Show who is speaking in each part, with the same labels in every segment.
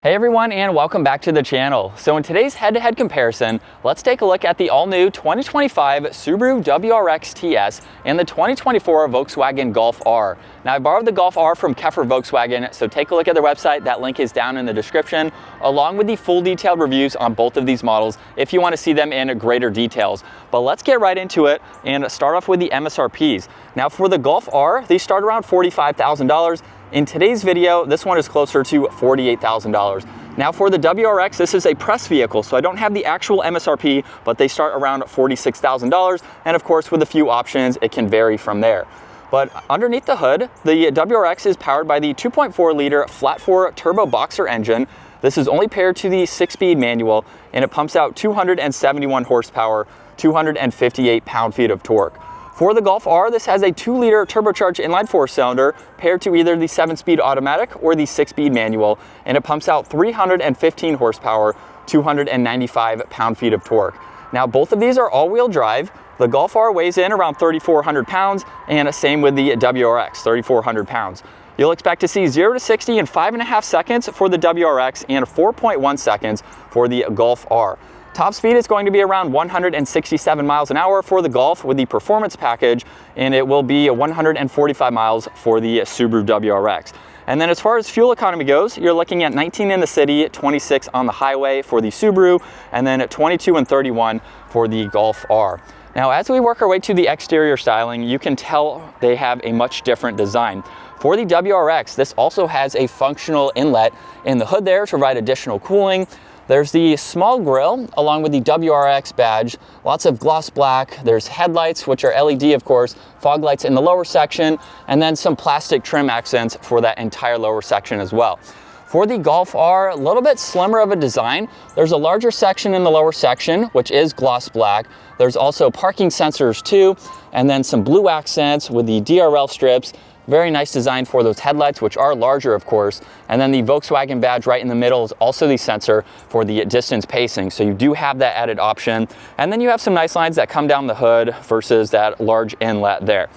Speaker 1: Hey everyone, and welcome back to the channel. So in today's head-to-head comparison, let's take a look at the all-new 2025 Subaru WRX TS and the 2024 Volkswagen Golf R. Now I borrowed the Golf R from Keffer Volkswagen, so take a look at their website. That link is down in the description, along with the full detailed reviews on both of these models if you want to see them in greater details. But let's get right into it and start off with the MSRPs. Now for the Golf R, these start around $45,000. In today's video, this one is closer to $48,000. Now for the WRX, this is a press vehicle, so I don't have the actual MSRP, but they start around $46,000. And of course, with a few options, it can vary from there. But underneath the hood, the WRX is powered by the 2.4 liter flat-four turbo boxer engine. This is only paired to the 6-speed manual, and it pumps out 271 horsepower, 258 pound-feet of torque. For the Golf R, this has a 2-liter turbocharged inline 4-cylinder paired to either the 7-speed automatic or the 6-speed manual, and it pumps out 315 horsepower, 295 pound-feet of torque. Now, both of these are all-wheel drive. The Golf R weighs in around 3,400 pounds, and same with the WRX, 3,400 pounds. You'll expect to see 0 to 60 in 5.5 seconds for the WRX and 4.1 seconds for the Golf R. Top speed is going to be around 167 miles an hour for the Golf with the performance package, and it will be 145 miles for the Subaru WRX. And then as far as fuel economy goes, you're looking at 19 in the city, 26 on the highway for the Subaru, and then at 22 and 31 for the Golf R. Now, as we work our way to the exterior styling, you can tell they have a much different design. For the WRX, this also has a functional inlet in the hood there to provide additional cooling. There's the small grille along with the WRX badge, lots of gloss black. There's headlights, which are LED of course, fog lights in the lower section, and then some plastic trim accents for that entire lower section as well. For the Golf R, a little bit slimmer of a design. There's a larger section in the lower section, which is gloss black. There's also parking sensors too, and then some blue accents with the DRL strips. Very nice design for those headlights, which are larger, of course. And then the Volkswagen badge right in the middle is also the sensor for the distance pacing. So you do have that added option. And then you have some nice lines that come down the hood versus that large inlet there.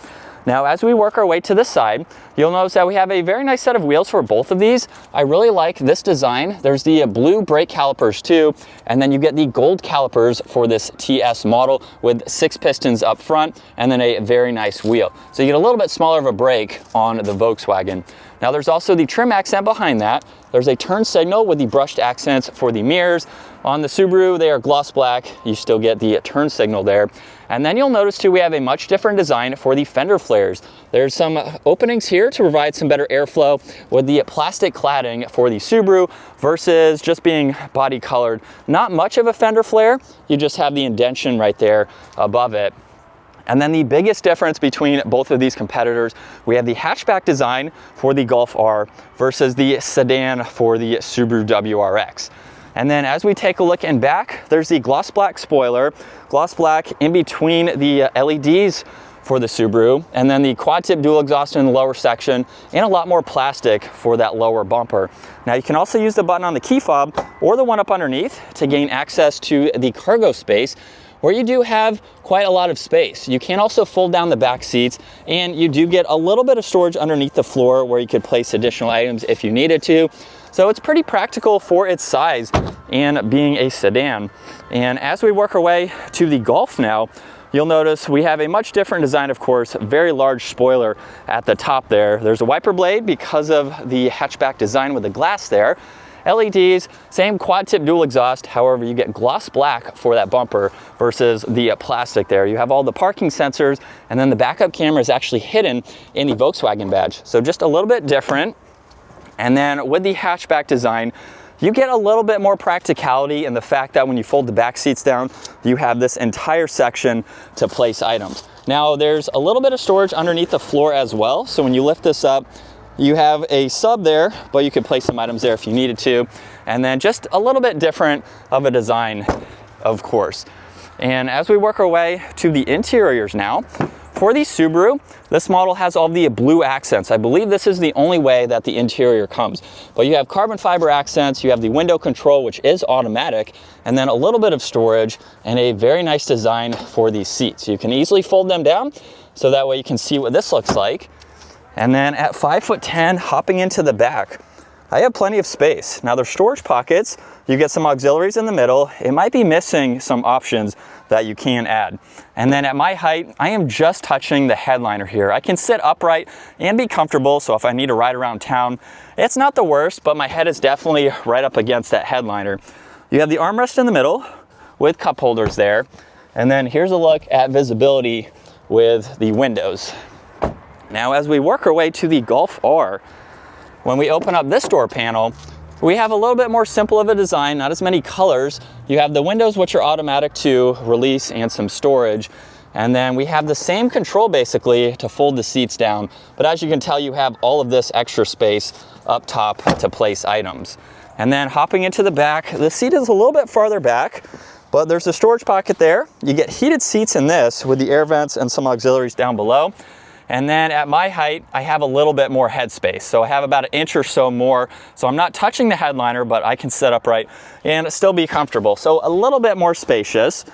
Speaker 1: Now, as we work our way to the side, you'll notice that we have a very nice set of wheels for both of these. I really like this design. There's the blue brake calipers too, and then you get the gold calipers for this TS model with 6 pistons up front and then a very nice wheel. So you get a little bit smaller of a brake on the Volkswagen. Now there's also the trim accent behind that. There's a turn signal with the brushed accents for the mirrors. On the Subaru, they are gloss black. You still get the turn signal there. And then you'll notice too, we have a much different design for the fender flares. There's some openings here to provide some better airflow with the plastic cladding for the Subaru versus just being body colored. Not much of a fender flare. You just have the indentation right there above it. And then the biggest difference between both of these competitors, we have the hatchback design for the Golf R versus the sedan for the Subaru WRX. And then as we take a look in back, there's the gloss black spoiler, gloss black in between the LEDs for the Subaru, and then the quad tip dual exhaust in the lower section, and a lot more plastic for that lower bumper. Now you can also use the button on the key fob or the one up underneath to gain access to the cargo space, where you do have quite a lot of space. You can also fold down the back seats, and you do get a little bit of storage underneath the floor where you could place additional items if you needed to. So it's pretty practical for its size and being a sedan. And as we work our way to the Golf now, you'll notice we have a much different design, of course, a very large spoiler at the top there. There's a wiper blade because of the hatchback design with the glass there. LEDs, same quad tip dual exhaust, however you get gloss black for that bumper versus the plastic there. You have all the parking sensors, and then the backup camera is actually hidden in the Volkswagen badge. So just a little bit different. And then with the hatchback design, you get a little bit more practicality in the fact that when you fold the back seats down, you have this entire section to place items. Now there's a little bit of storage underneath the floor as well. So when you lift this up, you have a sub there, but you could place some items there if you needed to. And then just a little bit different of a design, of course. And as we work our way to the interiors now, for the Subaru, this model has all the blue accents. I believe this is the only way that the interior comes. But you have carbon fiber accents, you have the window control, which is automatic, and then a little bit of storage and a very nice design for these seats. You can easily fold them down, so that way you can see what this looks like. And then at 5'10", hopping into the back, I have plenty of space. Now there's storage pockets, you get some auxiliaries in the middle. It might be missing some options that you can add. And then at my height, I am just touching the headliner here. I can sit upright and be comfortable, so if I need to ride around town, it's not the worst, but my head is definitely right up against that headliner. You have the armrest in the middle with cup holders there. And then here's a look at visibility with the windows. Now as we work our way to the Golf R, when we open up this door panel, we have a little bit more simple of a design, not as many colors. You have the windows, which are automatic to release, and some storage. And then we have the same control basically to fold the seats down. But as you can tell, you have all of this extra space up top to place items. And then hopping into the back, the seat is a little bit farther back, but there's a storage pocket there. You get heated seats in this with the air vents and some auxiliaries down below. And then at my height, I have a little bit more headspace. So I have about an inch or so more. So I'm not touching the headliner, but I can sit upright and still be comfortable. So a little bit more spacious.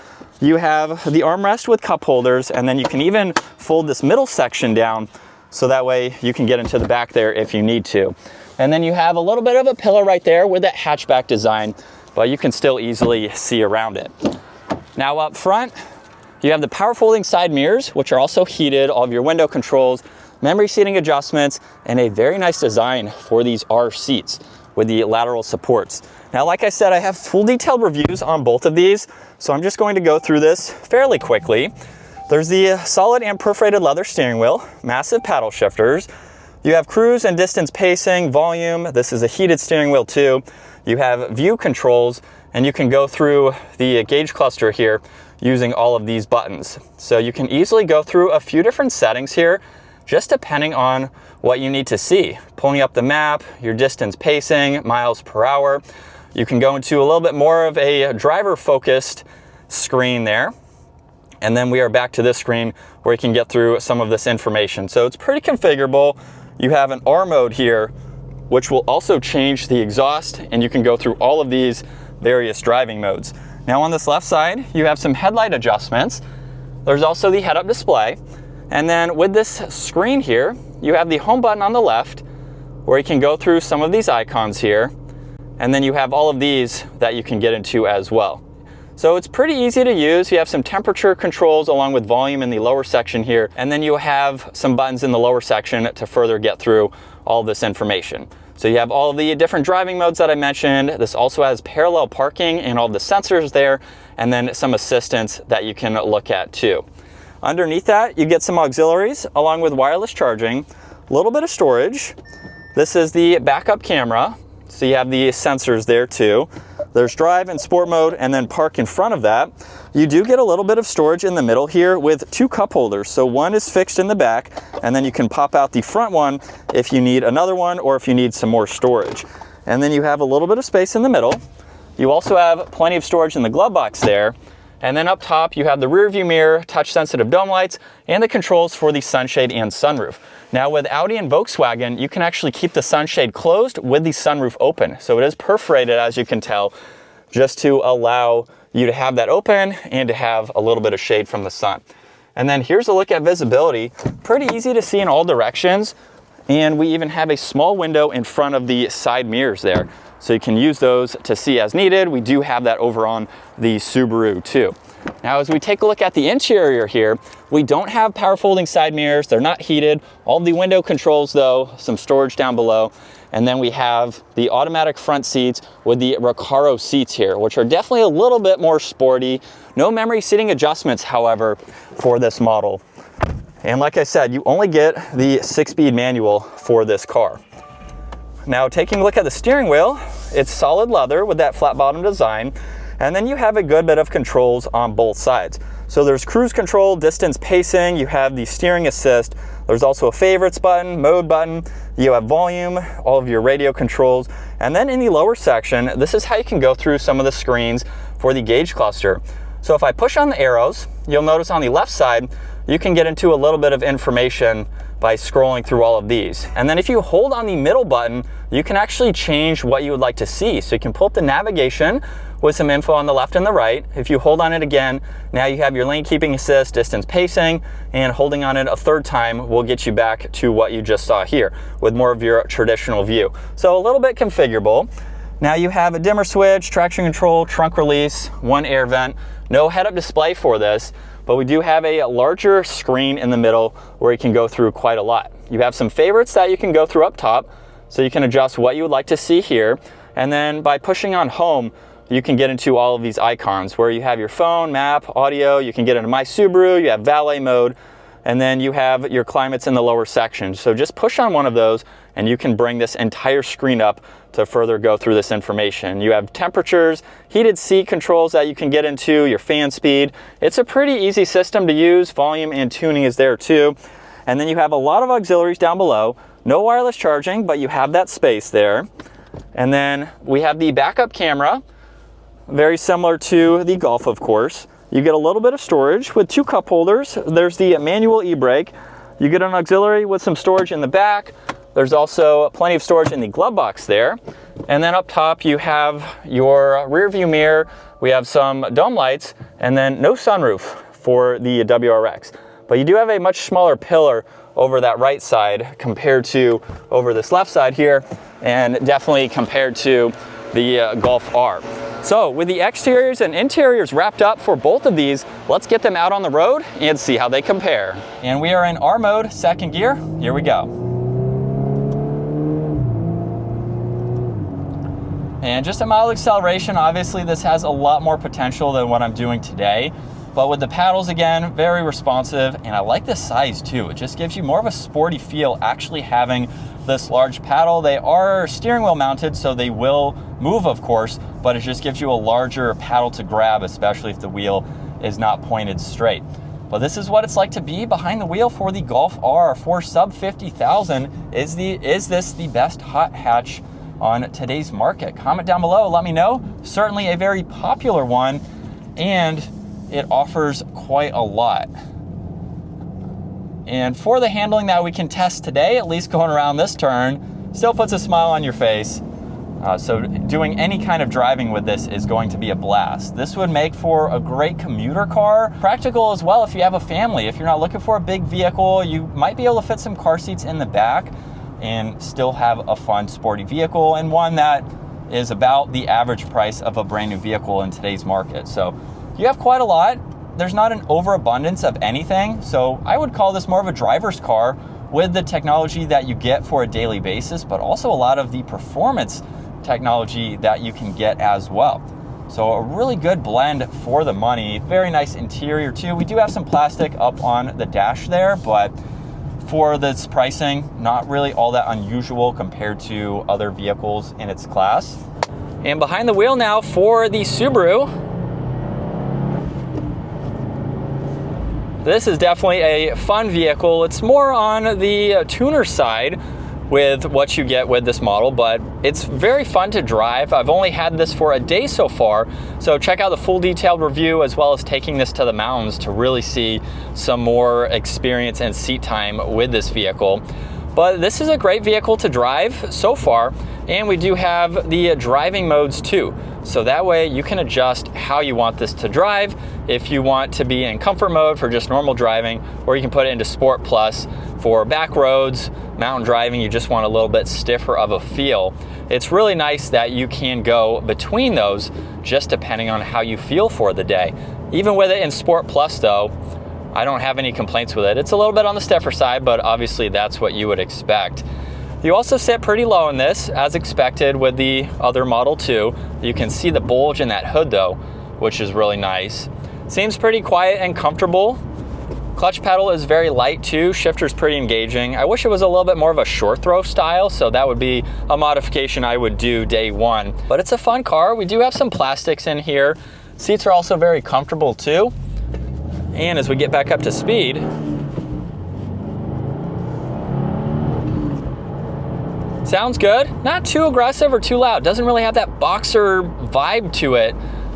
Speaker 1: You have the armrest with cup holders, and then you can even fold this middle section down so that way you can get into the back there if you need to. And then you have a little bit of a pillow right there with that hatchback design, but you can still easily see around it. Now up front, you have the power folding side mirrors, which are also heated, all of your window controls, memory seating adjustments, and a very nice design for these R seats with the lateral supports. Now, like I said, I have full detailed reviews on both of these, so I'm just going to go through this fairly quickly. There's the solid and perforated leather steering wheel, massive paddle shifters. You have cruise and distance pacing, volume. This is a heated steering wheel too. You have view controls, and you can go through the gauge cluster here using all of these buttons. So you can easily go through a few different settings here, just depending on what you need to see. Pulling up the map, your distance pacing, miles per hour. You can go into a little bit more of a driver-focused screen there. And then we are back to this screen where you can get through some of this information. So it's pretty configurable. You have an R mode here, which will also change the exhaust, and you can go through all of these various driving modes. Now on this left side, you have some headlight adjustments. There's also the head-up display. And then with this screen here, you have the home button on the left where you can go through some of these icons here. And then you have all of these that you can get into as well. So it's pretty easy to use. You have some temperature controls along with volume in the lower section here. And then you have some buttons in the lower section to further get through all this information. So you have all of the different driving modes that I mentioned. This also has parallel parking and all the sensors there, and then some assistance that you can look at too. Underneath that, you get some auxiliaries along with wireless charging, a little bit of storage. This is the backup camera, so you have the sensors there too. There's drive and sport mode, and then park in front of that. You do get a little bit of storage in the middle here with two cup holders. So one is fixed in the back, and then you can pop out the front one if you need another one or if you need some more storage. And then you have a little bit of space in the middle. You also have plenty of storage in the glove box there. And then up top, you have the rear view mirror, touch sensitive dome lights, and the controls for the sunshade and sunroof. Now with Audi and Volkswagen, you can actually keep the sunshade closed with the sunroof open. So it is perforated, as you can tell, just to allow you to have that open and to have a little bit of shade from the sun. And then here's a look at visibility. Pretty easy to see in all directions. And we even have a small window in front of the side mirrors there. So you can use those to see as needed. We do have that over on the Subaru too. Now as we take a look at the interior here, we don't have power folding side mirrors. They're not heated. All the window controls though, some storage down below. And then we have the automatic front seats with the recaro seats here, which are definitely a little bit more sporty. No memory seating adjustments, however, for this model. And like I said, you only get the 6-speed manual for this car. Now taking a look at the steering wheel, it's solid leather with that flat bottom design. And then you have a good bit of controls on both sides. So there's cruise control, distance pacing, you have the steering assist, there's also a favorites button, mode button, you have volume, all of your radio controls. And then in the lower section, this is how you can go through some of the screens for the gauge cluster. So if I push on the arrows, you'll notice on the left side, you can get into a little bit of information by scrolling through all of these. And then if you hold on the middle button, you can actually change what you would like to see. So you can pull up the navigation, with some info on the left and the right. If you hold on it again, now you have your lane keeping assist, distance pacing, and holding on it a third time will get you back to what you just saw here with more of your traditional view. So a little bit configurable. Now you have a dimmer switch, traction control, trunk release, one air vent, no head-up display for this, but we do have a larger screen in the middle where you can go through quite a lot. You have some favorites that you can go through up top, so you can adjust what you would like to see here. And then by pushing on home, you can get into all of these icons where you have your phone, map, audio, you can get into My Subaru, you have valet mode, and then you have your climates in the lower section. So just push on one of those and you can bring this entire screen up to further go through this information. You have temperatures, heated seat controls that you can get into, your fan speed. It's a pretty easy system to use. Volume and tuning is there too. And then you have a lot of auxiliaries down below. No wireless charging, but you have that space there. And then we have the backup camera, very similar to the Golf, of course. You get a little bit of storage with 2 cup holders. There's the manual e-brake. You get an auxiliary with some storage in the back. There's also plenty of storage in the glove box there. And then up top you have your rear view mirror. We have some dome lights and then no sunroof for the WRX. But you do have a much smaller pillar over that right side compared to over this left side here, and definitely compared to the Golf R. So with the exteriors and interiors wrapped up for both of these, let's get them out on the road and see how they compare. And we are in R mode, second gear. Here we go. And just a mild acceleration. Obviously this has a lot more potential than what I'm doing today. But with the paddles, again, very responsive, and I like the size too. It just gives you more of a sporty feel actually having this large paddle. They are steering wheel mounted, so they will move, of course, but it just gives you a larger paddle to grab, especially if the wheel is not pointed straight. But this is what it's like to be behind the wheel for the Golf R for sub 50,000. Is this the best hot hatch on today's market? Comment down below, let me know. Certainly a very popular one, and it offers quite a lot. And for the handling that we can test today, at least going around this turn, still puts a smile on your face. So doing any kind of driving with this is going to be a blast. This would make for a great commuter car. Practical as well if you have a family. If you're not looking for a big vehicle, you might be able to fit some car seats in the back and still have a fun sporty vehicle, and one that is about the average price of a brand new vehicle in today's market. So you have quite a lot. There's not an overabundance of anything, so I would call this more of a driver's car with the technology that you get for a daily basis, but also a lot of the performance technology that you can get as well. So a really good blend for the money. Very nice interior too. We do have some plastic up on the dash there, but for this pricing, not really all that unusual compared to other vehicles in its class. And behind the wheel now for the Subaru. This is definitely a fun vehicle. It's more on the tuner side with what you get with this model, but it's very fun to drive. I've only had this for a day so far, so check out the full detailed review as well as taking this to the mountains to really see some more experience and seat time with this vehicle. But this is a great vehicle to drive so far, and we do have the driving modes too. So that way you can adjust how you want this to drive. If you want to be in comfort mode for just normal driving, or you can put it into Sport Plus for back roads, mountain driving, you just want a little bit stiffer of a feel. It's really nice that you can go between those just depending on how you feel for the day. Even with it in Sport Plus though, I don't have any complaints with it. It's a little bit on the stiffer side, but obviously that's what you would expect. You also sit pretty low in this, as expected with the other Model 2. You can see the bulge in that hood though, which is really nice. Seems pretty quiet and comfortable. Clutch pedal is very light too. Shifter's pretty engaging. I wish it was a little bit more of a short throw style, so that would be a modification I would do day one. But it's a fun car. We do have some plastics in here. Seats are also very comfortable too. And as we get back up to speed, sounds good. Not too aggressive or too loud. Doesn't really have that boxer vibe to it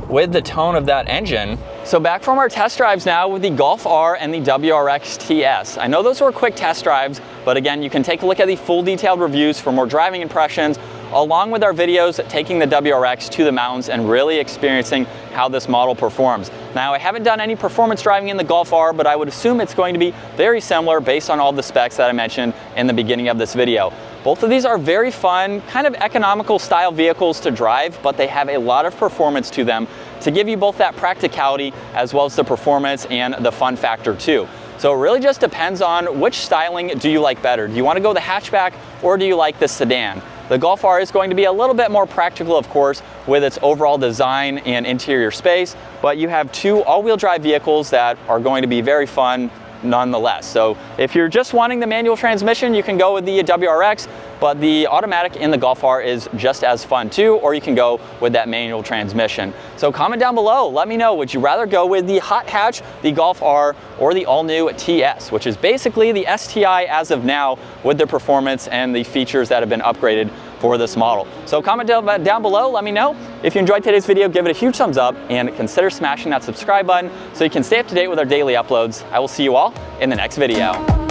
Speaker 1: with the tone of that engine. So back from our test drives now with the Golf R and the WRX TS. I know those were quick test drives, but again, you can take a look at the full detailed reviews for more driving impressions, along with our videos taking the WRX to the mountains and really experiencing how this model performs. Now, I haven't done any performance driving in the Golf R, but I would assume it's going to be very similar based on all the specs that I mentioned in the beginning of this video. Both of these are very fun, kind of economical style vehicles to drive, but they have a lot of performance to them to give you both that practicality as well as the performance and the fun factor too. So it really just depends on which styling do you like better. Do you want to go the hatchback or do you like the sedan? The Golf R is going to be a little bit more practical, of course, with its overall design and interior space, but you have two all-wheel drive vehicles that are going to be very fun nonetheless. So if you're just wanting the manual transmission, you can go with the WRX, but the automatic in the Golf R is just as fun too, or you can go with that manual transmission. So comment down below, let me know, would you rather go with the hot hatch, the Golf R, or the all-new TS, which is basically the STI as of now with the performance and the features that have been upgraded for this model. So comment down below, let me know. If you enjoyed today's video, give it a huge thumbs up and consider smashing that subscribe button so you can stay up to date with our daily uploads. I will see you all in the next video.